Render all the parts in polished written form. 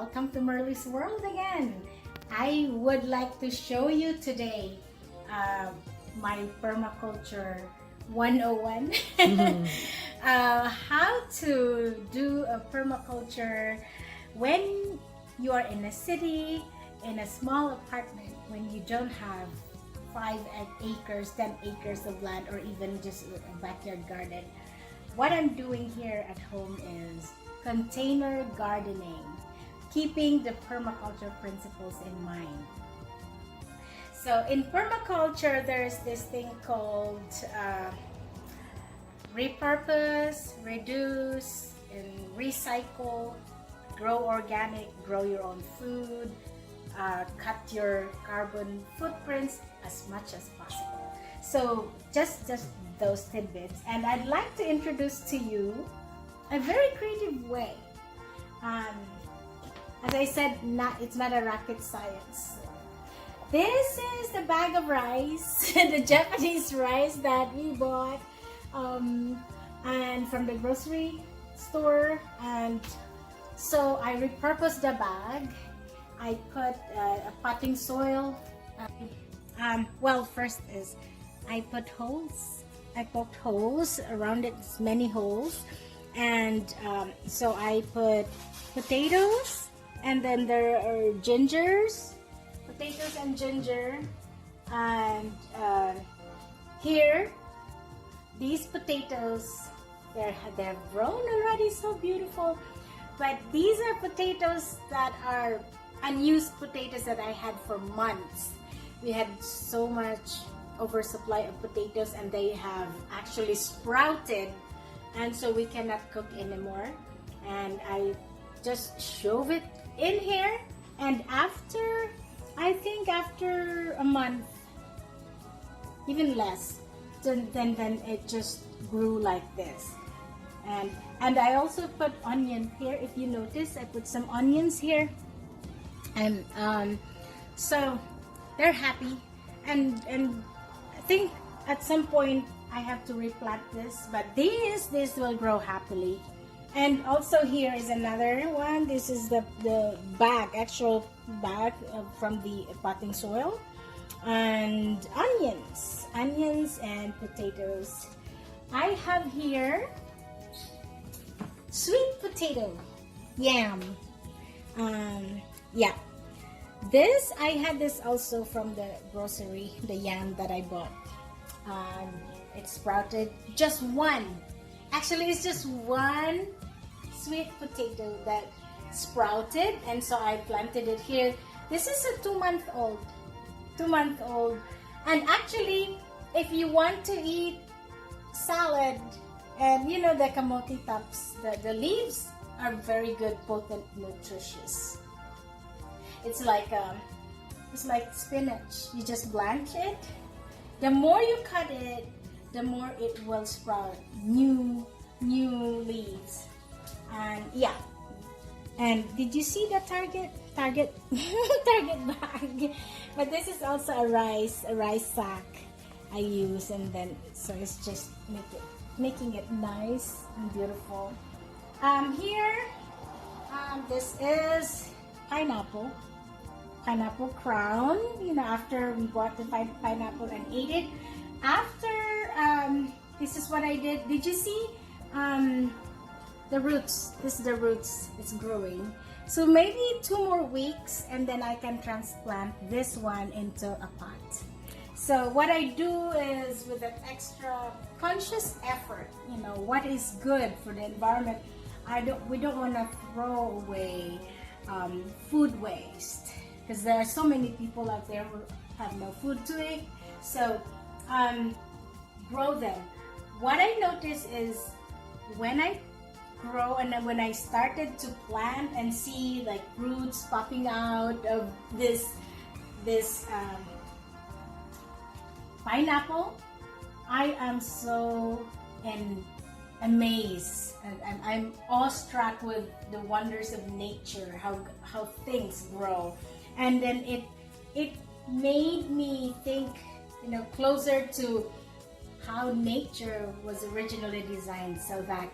welcome to Merly's World again. I would like to show you today my Permaculture 101. How to do a permaculture when you are in a city, in a small apartment, when you don't have 5 acres, 10 acres of land, or even just a backyard garden. What I'm doing here at home is container gardening, keeping the permaculture principles in mind. So in permaculture, there's this thing called repurpose, reduce, and recycle, grow organic, grow your own food, cut your carbon footprints as much as possible. So just those tidbits, and I'd like to introduce to you a very creative way. As I said, it's not a rocket science. This is the bag of rice, the Japanese rice that we bought and from the grocery store. And so I repurposed the bag. I put a potting soil. Well, first is I put holes. I poked holes around it, many holes. And so I put potatoes, and then there are gingers, potatoes and ginger. And here, these potatoes, they're grown already, so beautiful. But these are potatoes that are unused potatoes that I had for months. We had so much oversupply of potatoes, and they have actually sprouted, and so we cannot cook anymore. And I just shove it in here, and I think after a month, even less, then it just grew like this. And I also put onion here. If you notice, I put some onions here, and so they're happy. And I think at some point I have to replant this, but this will grow happily. And also here is another one. This is the actual bag from the potting soil, and onions and potatoes. I have here sweet potato, yam. Yeah, this I had this also from the grocery, the yam that I bought. It sprouted just one. Actually, it's just one sweet potato that sprouted, and so I planted it here. This is a 2-month-old. And actually, if you want to eat salad, and you know the kamote tops, the leaves are very good, potent, nutritious. It's like spinach. You just blanch it. The more you cut it, the more it will sprout new leaves. And yeah. And did you see the target bag? But this is also a rice sack I use, and then so it's just making it nice and beautiful. Here, this is pineapple crown. You know, after we bought the pineapple and ate it. After this is what I did. Did you see the roots? This is the roots. It's growing. So maybe 2 more weeks, and then I can transplant this one into a pot. So what I do is, with an extra conscious effort, you know, what is good for the environment. We don't want to throw away food waste, because there are so many people out there who have no food to eat. So grow them. What I notice is when I grow, and then when I started to plant and see like roots popping out of this pineapple, I am so amazed, and I'm awestruck with the wonders of nature, how things grow. And then it made me think, you know, closer to how nature was originally designed, so that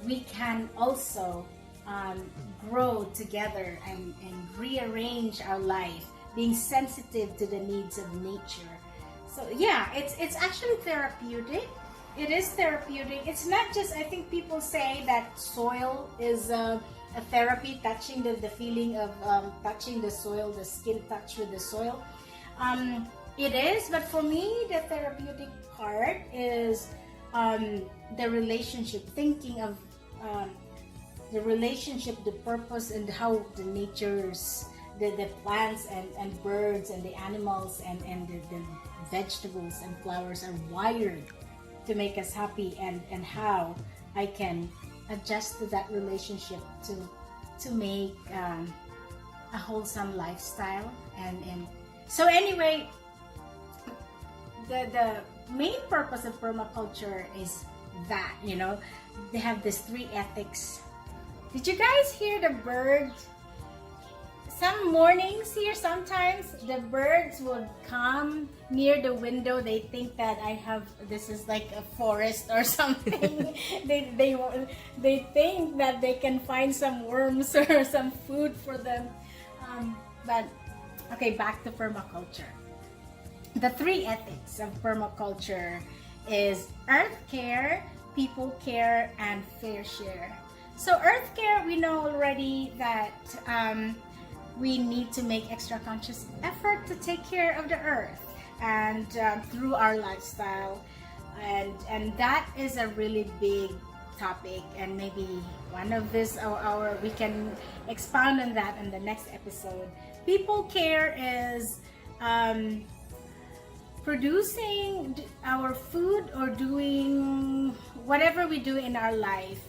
we can also um, grow together and rearrange our life, being sensitive to the needs of nature. So yeah, it's actually therapeutic. It is therapeutic. It's not just, I think people say that soil is a therapy, touching the feeling of touching the soil, the skin touch with the soil. It is, but for me, the therapeutic part is the relationship, thinking of the relationship, the purpose, and how the nature's, the plants and birds and the animals and the vegetables and flowers are wired to make us happy, and how I can adjust to that relationship to make a wholesome lifestyle. And so anyway, the main purpose of permaculture is that, you know, they have these three ethics. Did you guys hear the bird? Some mornings here, sometimes the birds would come near the window. They think that this is like a forest or something. they think that they can find some worms or some food for them. But okay, back to permaculture. The three ethics of permaculture is earth care, people care, and fair share. So earth care, we know already that we need to make extra conscious effort to take care of the earth and through our lifestyle, and that is a really big topic, and maybe one of this our we can expound on that in the next episode. People care is producing our food or doing whatever we do in our life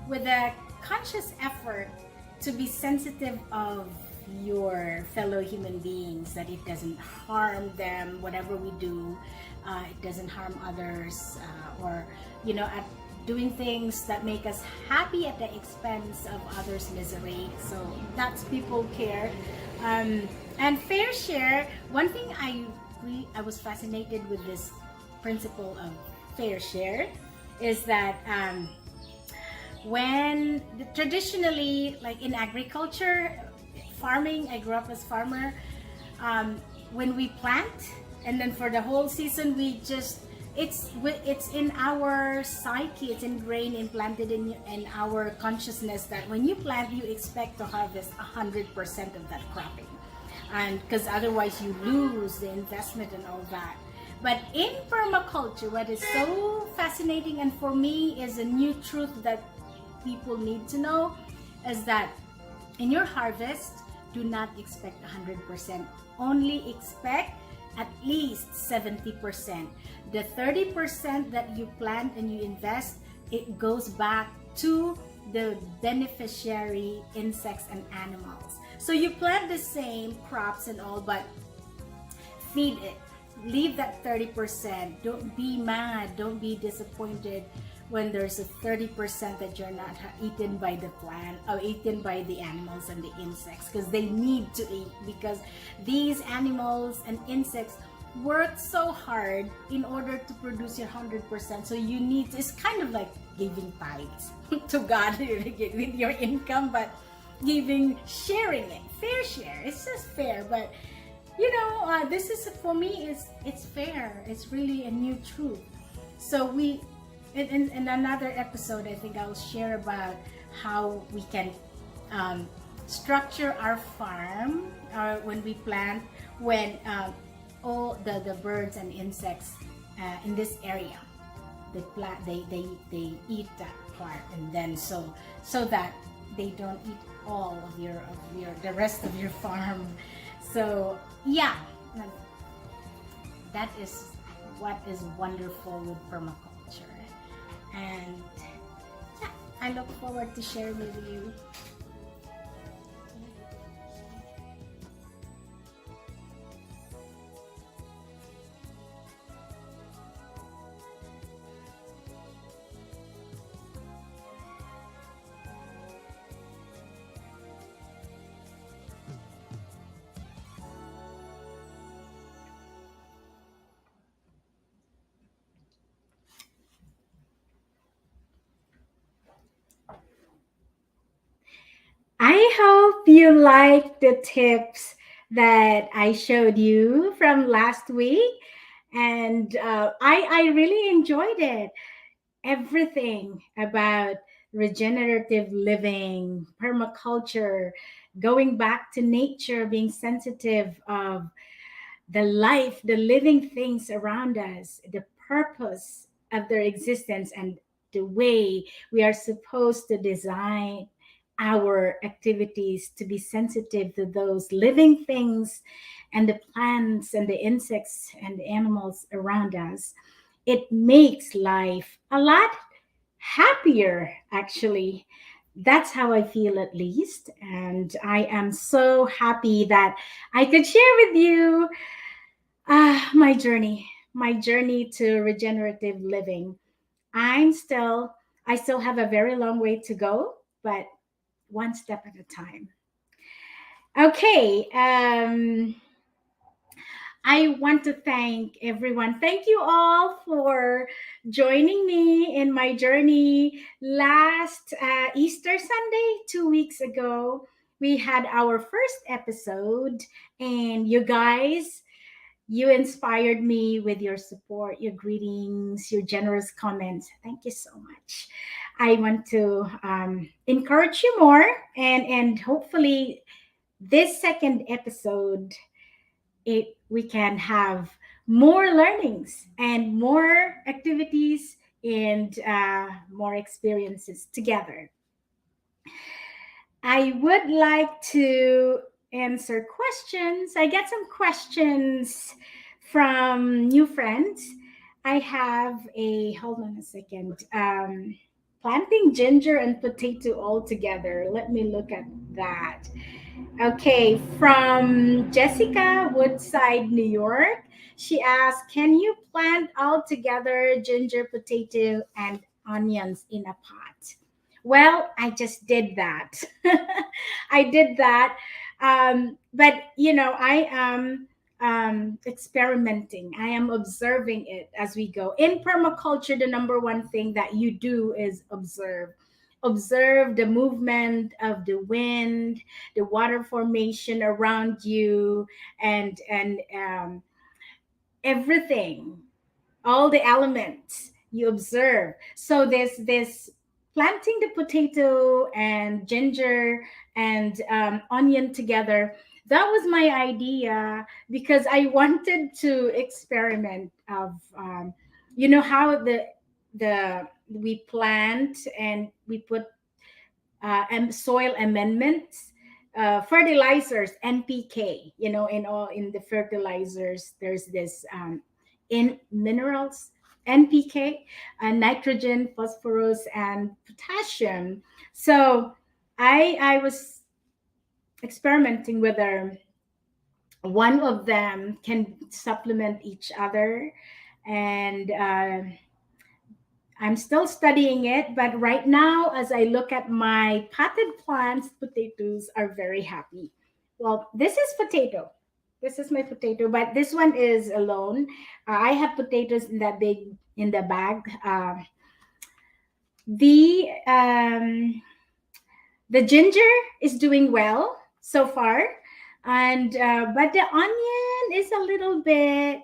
with a conscious effort to be sensitive of your fellow human beings, that it doesn't harm them, whatever we do, it doesn't harm others, or you know, at doing things that make us happy at the expense of others' misery. So that's people care. And fair share, one thing I was fascinated with this principle of fair share is that when traditionally, like in agriculture, farming, I grew up as farmer, when we plant and then for the whole season we just, it's in our psyche, it's ingrained, implanted in our consciousness that when you plant, you expect to harvest 100% of that cropping, and because otherwise you lose the investment and all that. But in permaculture, what is so fascinating and for me is a new truth that people need to know is that in your harvest, do not expect 100%. Only expect at least 70%. The 30% that you plant and you invest, it goes back to the beneficiary insects and animals. So you plant the same crops and all, but feed it. Leave that 30%. Don't be mad. Don't be disappointed when there's a 30% that you're not eaten by the plant or eaten by the animals and the insects, because they need to eat, because these animals and insects work so hard in order to produce your 100%. So you need, it's kind of like giving tithes to God with your income, but sharing it, fair share. It's just fair, but you know, this is, for me, it's fair. It's really a new truth. So we, in another episode, I think I'll share about how we can structure our farm when we plant, when all the birds and insects in this area, they eat that part, and then so that they don't eat all of your the rest of your farm. So yeah, that is what is wonderful with permaculture, and yeah, I look forward to sharing with you. hope you like the tips that I showed you from last week. And I really enjoyed it. Everything about regenerative living, permaculture, going back to nature, being sensitive of the life, the living things around us, the purpose of their existence, and the way we are supposed to design our activities to be sensitive to those living things and the plants and the insects and the animals around us. It makes life a lot happier, actually. That's how I feel, at least. And I am so happy that I could share with you my journey to regenerative living. I'm still, I still have a very long way to go, but one step at a time. Okay. I want to thank everyone. Thank you all for joining me in my journey. Last Easter Sunday, 2 weeks ago, we had our first episode, and you guys, you inspired me with your support, your greetings, your generous comments. Thank you so much. I want to encourage you more, and hopefully this second episode, it we can have more learnings and more activities and more experiences together. I would like to answer questions. I get some questions from new friends. I have a, hold on a second. Planting ginger and potato all together. Let me look at that. Okay, from Jessica, Woodside, New York. She asked, can you plant all together ginger, potato, and onions in a pot? Well, I just did that. I did that. But, I am experimenting. I am observing it as we go. In permaculture, the number one thing that you do is observe the movement of the wind, the water formation around you, and everything, all the elements you observe. So this planting the potato and ginger and onion together, that was my idea because I wanted to experiment of how the we plant and we put soil amendments, fertilizers, NPK. In the fertilizers, there's this in minerals, NPK, nitrogen, phosphorus, and potassium. So I was experimenting whether one of them can supplement each other, and I'm still studying it, but right now, as I look at my potted plants, potatoes are very happy. Well, this is potato. This is my potato, but this one is alone. I have potatoes in that big in the bag. The ginger is doing well so far, and but the onion is a little bit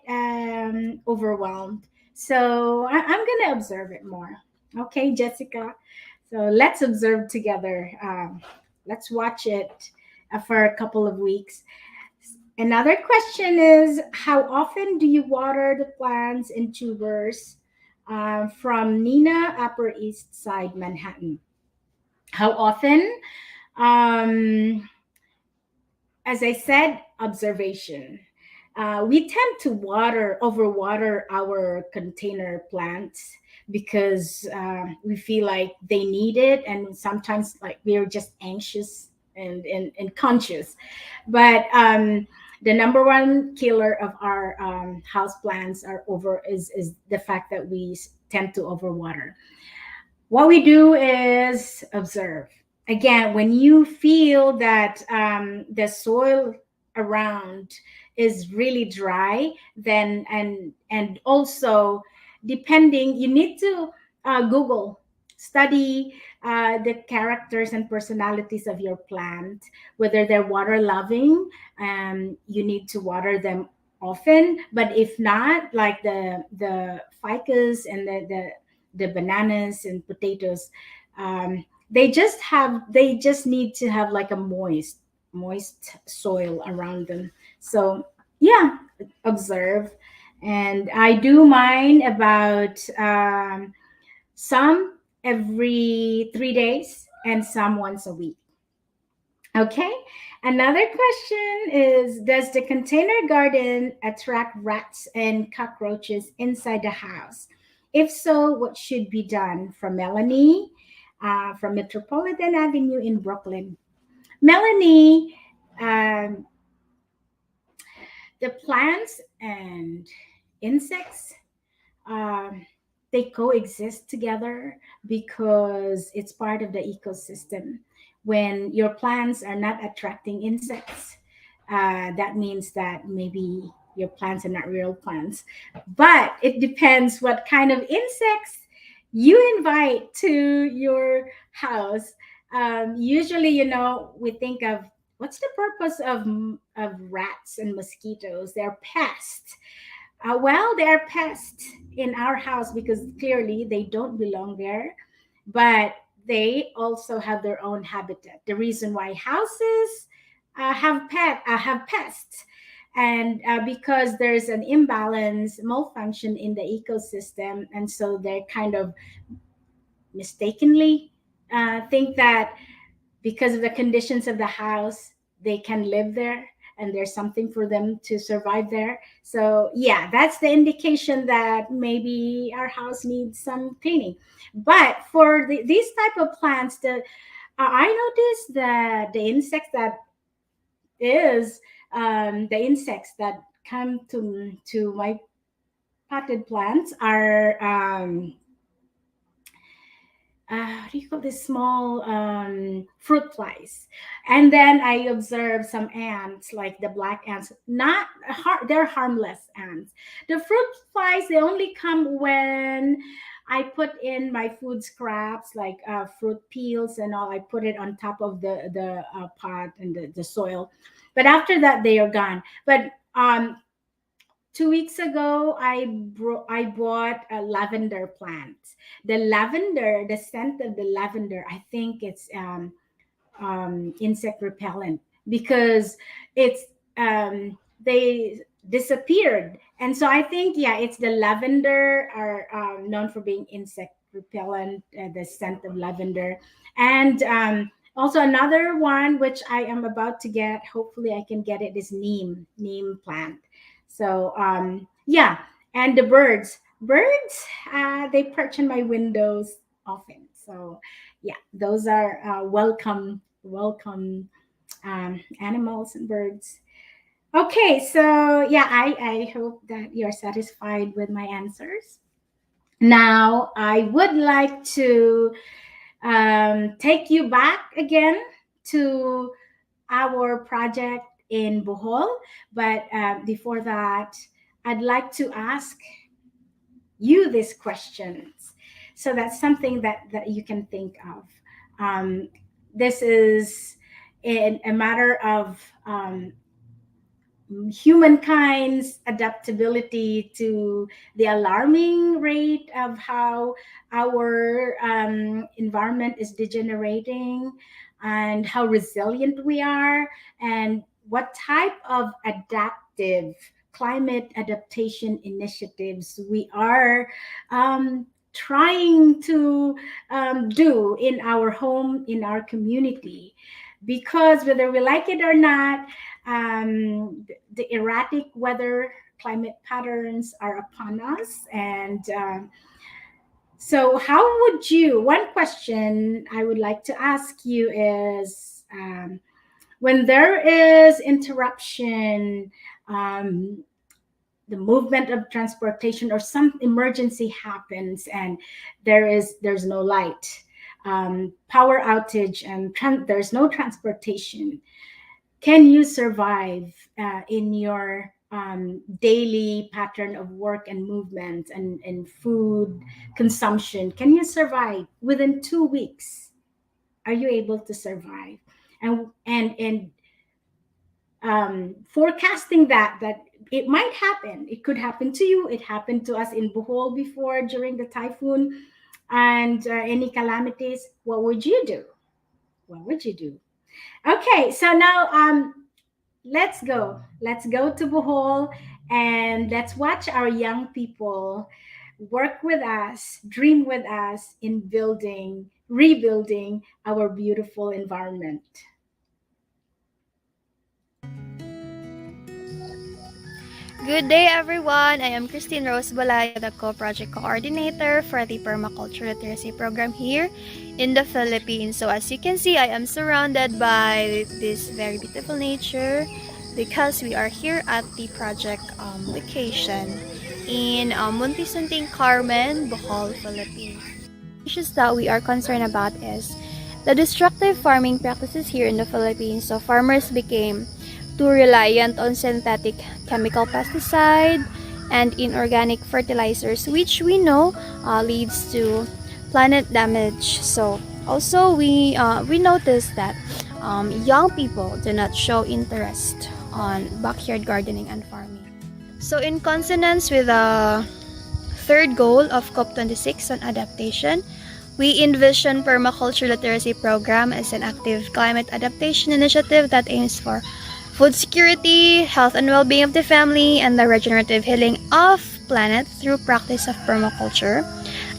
overwhelmed. So I'm gonna observe it more. Okay, Jessica. So let's observe together. Let's watch it for a couple of weeks. Another question is, how often do you water the plants in tubers? From Nina, Upper East Side, Manhattan. How often? Um, as I said, observation. We tend to overwater our container plants because we feel like they need it, and sometimes like we're just anxious and conscious. But the number one killer of our house plants is the fact that we tend to overwater. What we do is observe. Again, when you feel that the soil around is really dry, then and also depending, you need to Google study the characters and personalities of your plant, whether they're water loving. You need to water them often, but if not, like the ficus and the bananas and potatoes, they just need to have like a moist soil around them. So yeah, observe. And I do mine about some every 3 days and some once a week. Okay. Another question is, does the container garden attract rats and cockroaches inside the house? If so, what should be done? From Melanie, from Metropolitan Avenue in Brooklyn. Melanie, um, the plants and insects, um, they coexist together because it's part of the ecosystem. When your plants are not attracting insects, that means that maybe your plants are not real plants. But it depends what kind of insects you invite to your house. Usually, we think of, what's the purpose of rats and mosquitoes? They're pests. Well, they are pests in our house because clearly they don't belong there, but they also have their own habitat. The reason why houses have pests, and because there's an imbalance, malfunction in the ecosystem, and so they're kind of mistakenly think that because of the conditions of the house, they can live there and there's something for them to survive there. So yeah, that's the indication that maybe our house needs some cleaning. But for these type of plants, I noticed that the insects that come to my potted plants are what do you call this, small fruit flies. And then I observed some ants, like the black ants. Not they're harmless ants. The fruit flies, they only come when I put in my food scraps, like fruit peels and all. I put it on top of the pot and the soil, but after that they are gone. But 2 weeks ago, I bought a lavender plant. The scent of the lavender, I think it's insect repellent because they disappeared, and so I think, yeah, it's the lavender are known for being insect repellent. The scent of lavender, and also another one which I am about to get. Hopefully, I can get it. Is neem plant. So yeah, and the birds, they perch on my windows often. So yeah, those are welcome animals and birds. Okay, so yeah, I hope that you're satisfied with my answers. Now I would like to take you back again to our project in Bohol. But before that, I'd like to ask you these questions. So that's something that you can think of. This is in a matter of humankind's adaptability to the alarming rate of how our environment is degenerating, and how resilient we are, and what type of adaptive climate adaptation initiatives we are trying to do in our home, in our community. Because whether we like it or not, the erratic weather climate patterns are upon us. And so how would you, one question I would like to ask you is, when there is interruption, the movement of transportation, or some emergency happens and there's no light, power outage, and there's no transportation, can you survive in your daily pattern of work and movement and food consumption, can you survive within 2 weeks? Are you able to survive? And forecasting that it might happen. It could happen to you. It happened to us in Bohol before during the typhoon, and any calamities. What would you do? What would you do? Okay, so now let's go to Bohol, and let's watch our young people work with us, dream with us in building, rebuilding our beautiful environment. Good day, everyone. I am Christine Rose Balaya, the co-project coordinator for the Permaculture Literacy Program here in the Philippines. So as you can see, I am surrounded by this very beautiful nature because we are here at the project location in Muntisunting, Carmen, Bohol, Philippines. Issues that we are concerned about is the destructive farming practices here in the Philippines. So farmers became too reliant on synthetic chemical pesticide and inorganic fertilizers, which we know leads to planet damage. So also we noticed that young people do not show interest on backyard gardening and farming. So in consonance with the third goal of COP26 on adaptation, we envision Permaculture Literacy Program as an active climate adaptation initiative that aims for food security, health and well-being of the family, and the regenerative healing of planet through practice of permaculture,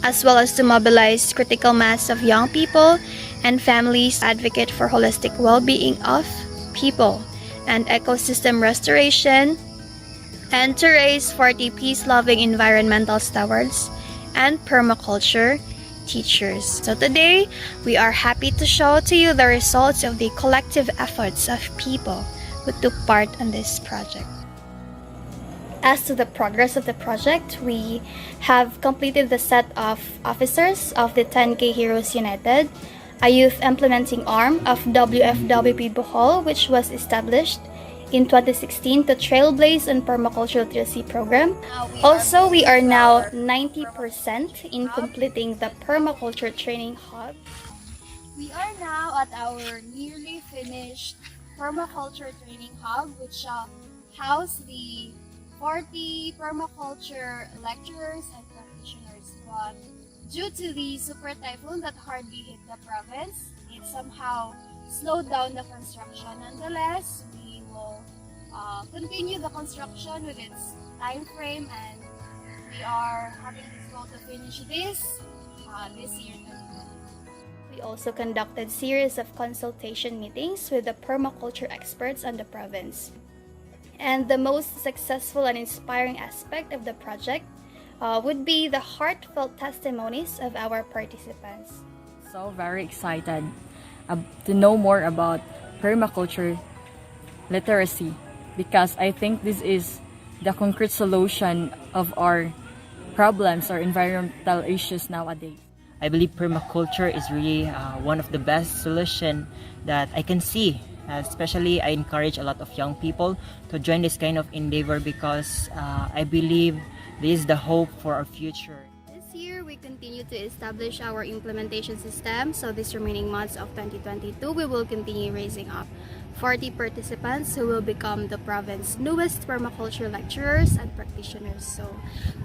as well as to mobilize critical mass of young people and families to advocate for holistic well-being of people and ecosystem restoration, and to raise 40 peace-loving environmental stewards and permaculture teachers. So today, we are happy to show to you the results of the collective efforts of people who took part in this project. As to the progress of the project, we have completed the set of officers of the 10K Heroes United, a youth implementing arm of WFWP Bohol, which was established in 2016 to trailblaze on permaculture literacy program. Also, we are now 90% in completing the permaculture training hub. We are now at our nearly finished permaculture training hub, which shall house the 40 permaculture lecturers and practitioners. But due to the super typhoon that hardly hit the province, it somehow slowed down the construction. Nonetheless, we will continue the construction with its time frame, and we are having this goal to finish this year. We also conducted series of consultation meetings with the permaculture experts on the province. And the most successful and inspiring aspect of the project would be the heartfelt testimonies of our participants. So very excited to know more about permaculture literacy, because I think this is the concrete solution of our problems or environmental issues nowadays. I believe permaculture is really one of the best solution that I can see. Especially, I encourage a lot of young people to join this kind of endeavor because I believe this is the hope for our future. This year, we continue to establish our implementation system. So this remaining months of 2022, we will continue raising up 40 participants who will become the province's newest permaculture lecturers and practitioners. So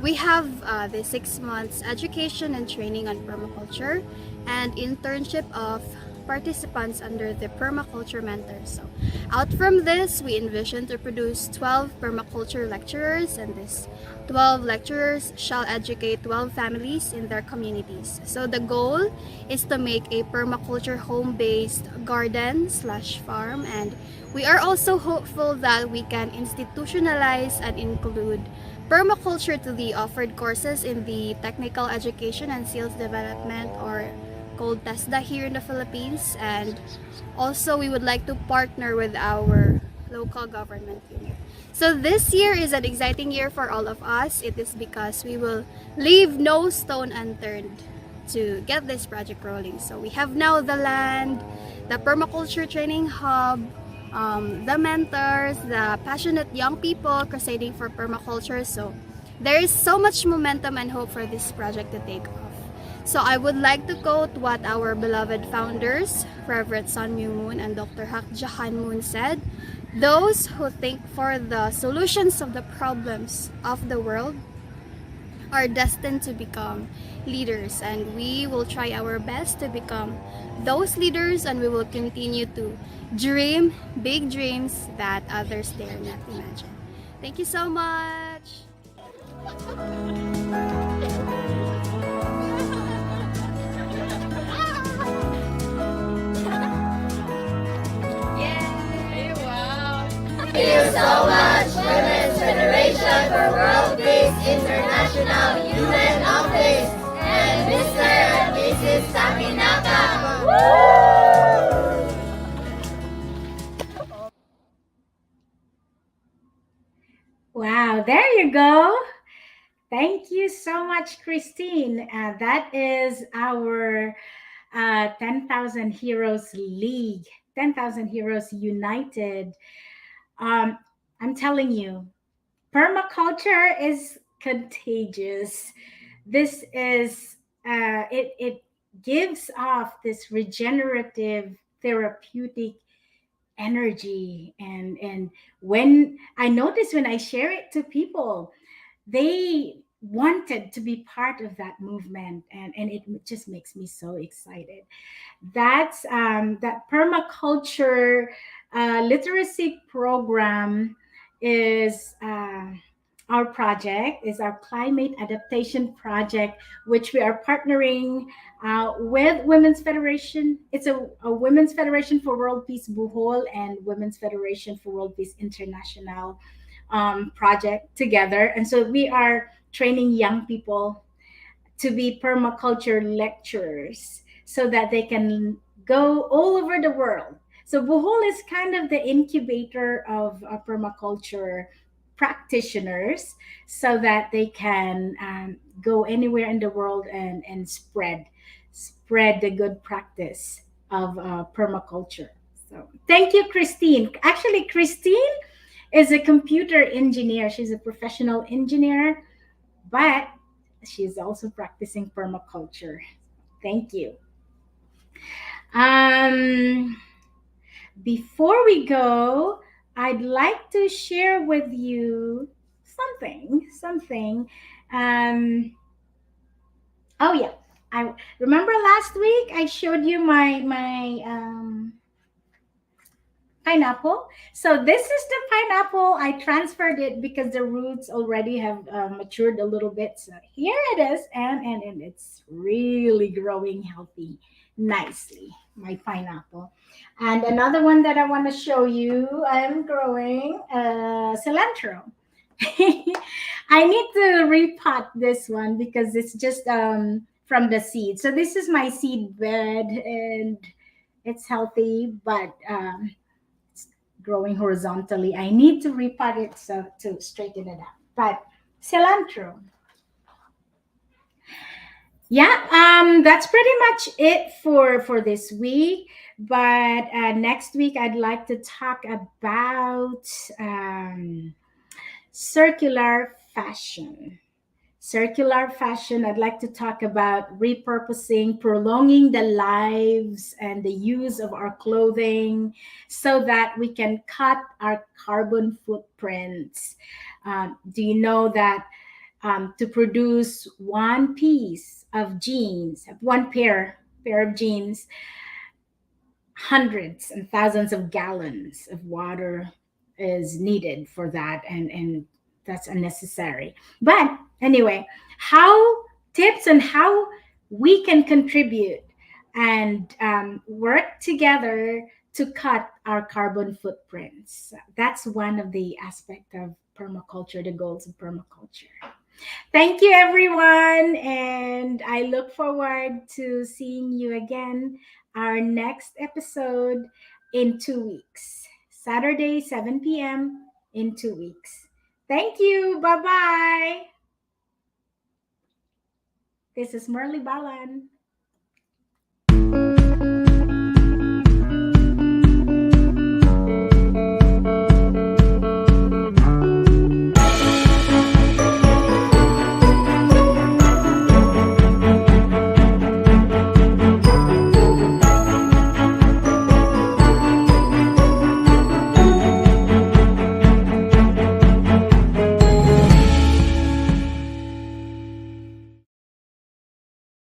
we have the 6 months education and training on permaculture and internship of participants under the permaculture mentors. So out from this, we envision to produce 12 permaculture lecturers, and this 12 lecturers shall educate 12 families in their communities. So the goal is to make a permaculture home-based garden/farm, and we are also hopeful that we can institutionalize and include permaculture to the offered courses in the technical education and sales development, or called TESDA, here in the Philippines. And also we would like to partner with our local government unit. So this year is an exciting year for all of us. It is because we will leave no stone unturned to get this project rolling. So we have now the land, the permaculture training hub, the mentors, the passionate young people crusading for permaculture. So there is so much momentum and hope for this project to take off. So I would like to quote what our beloved founders, Reverend Sun Myung Moon and Dr. Hak Jahan Moon said, "Those who think for the solutions of the problems of the world are destined to become leaders, and we will try our best to become those leaders, and we will continue to dream big dreams that others dare not imagine." Thank you so much. Thank you so much, Women's Federation for World Peace International UN Office and Mr. and Mrs. Takinaka. Wow, there you go. Thank you so much, Christine. That is our 10,000 Heroes League, 10,000 Heroes United. I'm telling you, permaculture is contagious. This is, it gives off this regenerative, therapeutic energy. And when I notice when I share it to people, they wanted to be part of that movement, and it just makes me so excited. That's that permaculture literacy program is our project, is our climate adaptation project, which we are partnering with Women's Federation. It's a Women's Federation for World Peace Bohol and Women's Federation for World Peace International project together. And so we are training young people to be permaculture lecturers so that they can go all over the world. So Bohol is kind of the incubator of permaculture practitioners so that they can go anywhere in the world and spread the good practice of permaculture. So thank you, Christine. Actually, Christine is a computer engineer. She's a professional engineer, but she's also practicing permaculture. Thank you. Um, Before we go, I'd like to share with you something. Um, oh yeah, I remember last week I showed you my pineapple. So this is the pineapple. I transferred it because the roots already have matured a little bit. So here it is, and it's really growing healthy, nicely. My pineapple. And another one that I want to show you, I'm growing cilantro. I need to repot this one because it's just from the seed. So this is my seed bed, and it's healthy, but growing horizontally. I need to repot it so to straighten it out. But cilantro. Yeah, that's pretty much it for this week. But next week, I'd like to talk about circular fashion. Circular fashion, I'd like to talk about repurposing, prolonging the lives and the use of our clothing so that we can cut our carbon footprints. Do you know that to produce one piece of jeans, one pair of jeans, hundreds and thousands of gallons of water is needed for that, and that's unnecessary. But anyway, how tips on how we can contribute and work together to cut our carbon footprints. That's one of the aspect of permaculture, the goals of permaculture. Thank you, everyone. And I look forward to seeing you again, our next episode in 2 weeks, Saturday, 7 p.m. in 2 weeks. Thank you. Bye bye. This is Merly Barlaan.